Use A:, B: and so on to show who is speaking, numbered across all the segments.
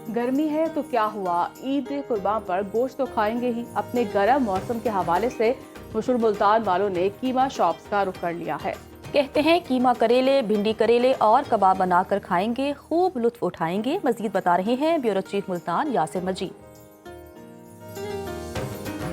A: गर्मी है तो क्या हुआ, ईद कुर्बान पर गोश्त तो खाएंगे ही। अपने गर्म मौसम के हवाले से मशहूर मुल्तान वालों ने कीमा शॉप्स का रुख कर लिया है।
B: कहते हैं कीमा करेले, भिंडी करेले और कबाब बनाकर खाएंगे, खूब लुत्फ उठाएंगे। मजीद बता रहे हैं ब्यूरो चीफ मुल्तान यासिर मजीद।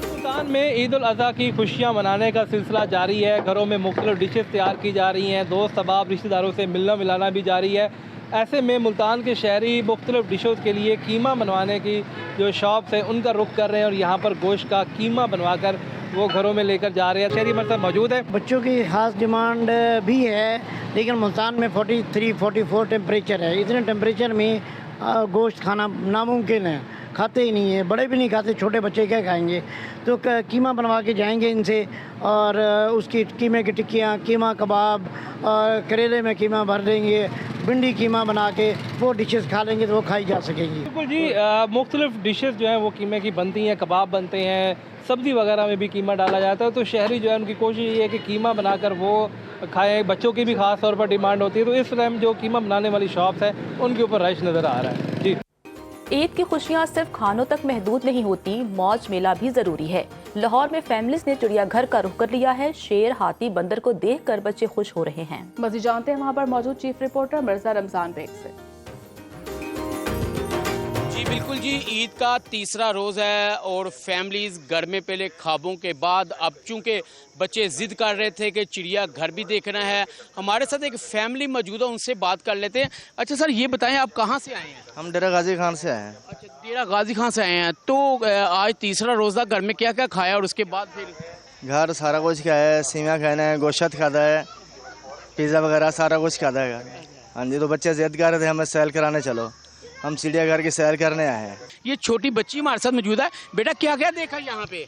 C: मुल्तान में ईद उल अज़हा की खुशियां मनाने का सिलसिला जारी है। घरों में मुख्तलिफ डिशेस तैयार की जा रही हैं, दोस्त अहबाब रिश्तेदारों से मिलना मिलाना भी जारी है। ऐसे में मुल्तान के शहरी मुख्तलिफ डिशों के लिए कीमा बनवाने की जो शॉप्स हैं उनका रुख कर रहे हैं और यहाँ पर गोश्त का कीमा बनवा कर वो घरों में लेकर जा रहे हैं। शहरी मरतब मौजूद है।
D: बच्चों की खास डिमांड भी है, लेकिन मुल्तान में 43-44 टेम्परेचर है। इतने टेम्परेचर में गोश्त खाना नामुमकिन है, खाते ही नहीं है। बड़े भी नहीं खाते, छोटे बच्चे क्या खाएंगे। तो कीमा बनवा के जाएंगे इनसे, और उसकी कीमे की टिक्कियाँ, कीमा कबाब और करेले में कीमा भर देंगे, भिंडी कीमा बना के वो डिशेस खा लेंगे तो वो खाई जा सकेंगी।
C: बिल्कुल जी, मुख्तलिफ डिशेस जो हैं वो कीमे की बनती हैं, कबाब बनते हैं, सब्ज़ी वगैरह में भी कीमा डाला जाता है। तो शहरी जो है उनकी कोशिश ये है कि कीमा बनाकर वो खाएं। बच्चों की भी खास तौर पर डिमांड होती है, तो इस टाइम जो कीमा बनाने वाली शॉप्स हैं उनके ऊपर रश नज़र आ रहा है जी।
B: ईद की खुशियाँ सिर्फ खानों तक महदूद नहीं होती, मौज मेला भी जरूरी है। लाहौर में फैमिलीज ने चिड़ियाघर का रुख कर लिया है। शेर, हाथी, बंदर को देखकर बच्चे खुश हो रहे हैं।
A: मजीद जानते हैं वहाँ पर मौजूद चीफ रिपोर्टर मिर्जा रमजान बेग से।
E: जी बिल्कुल जी, ईद का तीसरा रोज़ है और फैमिलीज घर में पहले ख्वाबों के बाद अब चूंकि बच्चे जिद कर रहे थे कि चिड़िया घर भी देखना है। हमारे साथ एक फैमिली मौजूद है, उनसे बात कर लेते हैं। अच्छा सर, ये बताएं आप कहाँ से आए हैं?
F: हम डेरा गाजी खान से आए हैं।
E: अच्छा, डेरा गाजी खान से आए हैं। तो आज तीसरा रोज़ा, घर में क्या क्या खाया और उसके बाद फिर?
F: घर सारा कुछ खाया है, सीमा खाना है, गोश्त खाता है, पिज़्ज़ा वगैरह सारा कुछ खाता है। हाँ जी, तो बच्चे जिद कर रहे थे हमें सैर कराने चलो, हम चिड़ियाघर की सैर करने आए हैं।
E: ये छोटी बच्ची हमारे साथ मौजूद है। बेटा क्या क्या देखा यहाँ पे?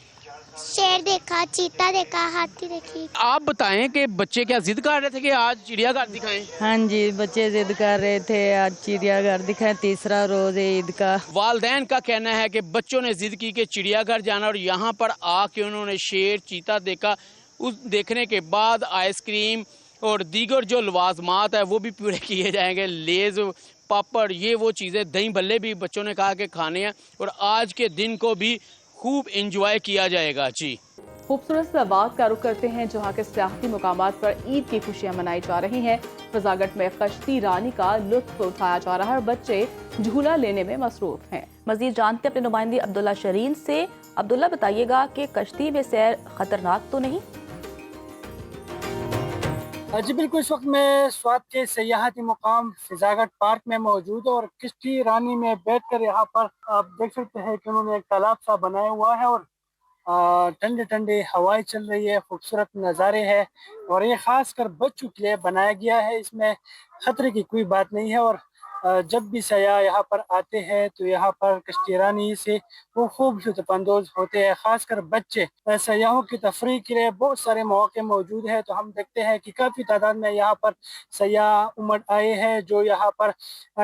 G: शेर देखा, चीता देखा, हाथी देखी।
E: आप बताएं कि बच्चे क्या जिद कर रहे थे कि आज चिड़ियाघर दिखाएं?
H: हाँ जी, बच्चे जिद कर रहे थे आज चिड़ियाघर दिखाएं, तीसरा रोज है ईद का।
E: वालदैन का कहना है कि बच्चों ने जिद की कि चिड़ियाघर जाना और यहाँ पर आके उन्होंने शेर, चीता देखा। उस देखने के बाद आइसक्रीम और दीगर जो लवाजमात है वो भी पूरे किए जाएंगे। लेज, पापड़, ये वो चीज़ें, दही भल्ले भी बच्चों ने कहा कि खाने हैं और आज के दिन को भी खूब एंजॉय किया जाएगा जी।
A: खूबसूरत सवात का रुख करते हैं जहाँ के सियाहती मुकामात पर ईद की खुशियां मनाई जा रही हैं। फजागट में कश्ती रानी का लुत्फ उठाया जा रहा है और बच्चे झूला लेने में मसरूफ हैं।
B: मजीद जानते अपने नुमाइंदी अब्दुल्ला शरीन से। अब्दुल्ला, बताइएगा कि कश्ती में सैर खतरनाक तो नहीं?
I: जी बिल्कुल, इस वक्त मैं स्वात के सयाहती मुकाम फिजागट पार्क में मौजूद हूँ और किश्ती रानी में बैठकर यहाँ पर आप देख सकते हैं कि उन्होंने एक तालाब सा बनाया हुआ है और ठंडे ठंडे हवाएं चल रही है, खूबसूरत नज़ारे हैं और ये खास कर बच्चों के लिए बनाया गया है। इसमें खतरे की कोई बात नहीं है और जब भी सयाह यहाँ पर आते हैं तो यहाँ पर कश्ती रानी से वो खूब लुत्फ़अंदोज़ होते हैं। खासकर बच्चे, सयाहों की तफरीह के लिए बहुत सारे मौके मौजूद हैं। तो हम देखते हैं कि काफ़ी तादाद में यहाँ पर सयाह उमड़ आए हैं जो यहाँ पर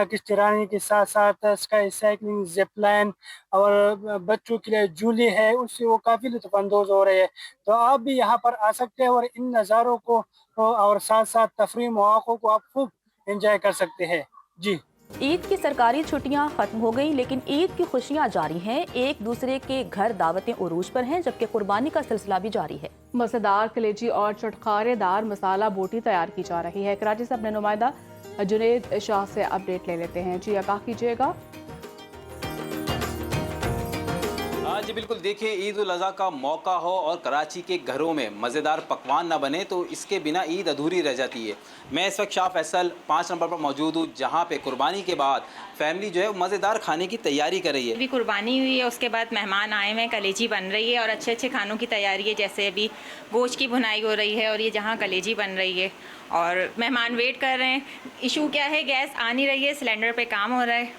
I: कश्ती रानी के साथ साथ स्काई साइकिलिंग, जिपलाइन और बच्चों के लिए झूले हैं, उससे वो काफ़ी लुत्फ़अंदोज़ हो रहे हैं। तो आप भी यहाँ पर आ सकते हैं और इन नज़ारों को और साथ साथ तफरीह मौक़ों को आप खूब इंजॉय कर सकते हैं जी।
B: ईद की सरकारी छुट्टियां खत्म हो गई, लेकिन ईद की खुशियां जारी हैं। एक दूसरे के घर दावतें उरूज पर हैं, जबकि कुर्बानी का सिलसिला भी जारी है।
A: मज़ेदार कलेजी और चटखारेदार मसाला बोटी तैयार की जा रही है। कराची से अपने नुमाइंदा जुनेद शाह से अपडेट ले लेते हैं। जी आगाह कीजिएगा।
J: जी बिल्कुल, देखिए ईद उल अज़हा का मौका हो और कराची के घरों में मज़ेदार पकवान ना बने तो इसके बिना ईद अधूरी रह जाती है। मैं इस वक्त शाह फैसल 5 नंबर पर मौजूद हूँ, जहाँ पे कुर्बानी के बाद फैमिली जो है मज़ेदार खाने की तैयारी कर रही है।
K: अभी कुर्बानी हुई है, उसके बाद मेहमान आए हुए हैं, कलेजी बन रही है और अच्छे अच्छे खानों की तैयारी है। जैसे अभी गोश्त की भुनाई हो रही है और ये जहाँ कलेजी बन रही है और मेहमान वेट कर रहे हैं। इशू क्या है, गैस आ नहीं रही है, सिलेंडर पर काम हो रहा है,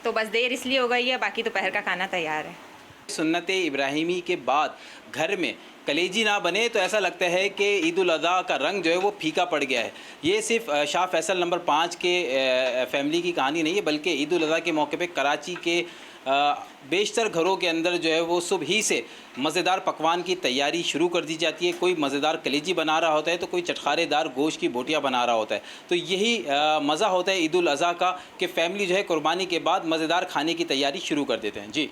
K: तो बस देर इसलिए हो गई है, बाकी दोपहर का खाना तैयार है।
J: सुन्नत इब्राहिमी के बाद घर में कलेजी ना बने तो ऐसा लगता है कि ईद उल अज़हा का रंग जो है वो फीका पड़ गया है। ये सिर्फ शाह फैसल नंबर 5 के फैमिली की कहानी नहीं है, बल्कि ईद उल अज़हा के मौके पे कराची के बेशतर घरों के अंदर जो है वो सुबह ही से मज़ेदार पकवान की तैयारी शुरू कर दी जाती है। कोई मज़ेदार कलेजी बना रहा होता है तो कोई चटखारेदार गोश्त की बोटियाँ बना रहा होता है। तो यही मज़ा होता है ईद उल अज़हा का कि फ़ैमिली जो है कुर्बानी के बाद मज़ेदार खाने की तैयारी शुरू कर देते हैं। जी।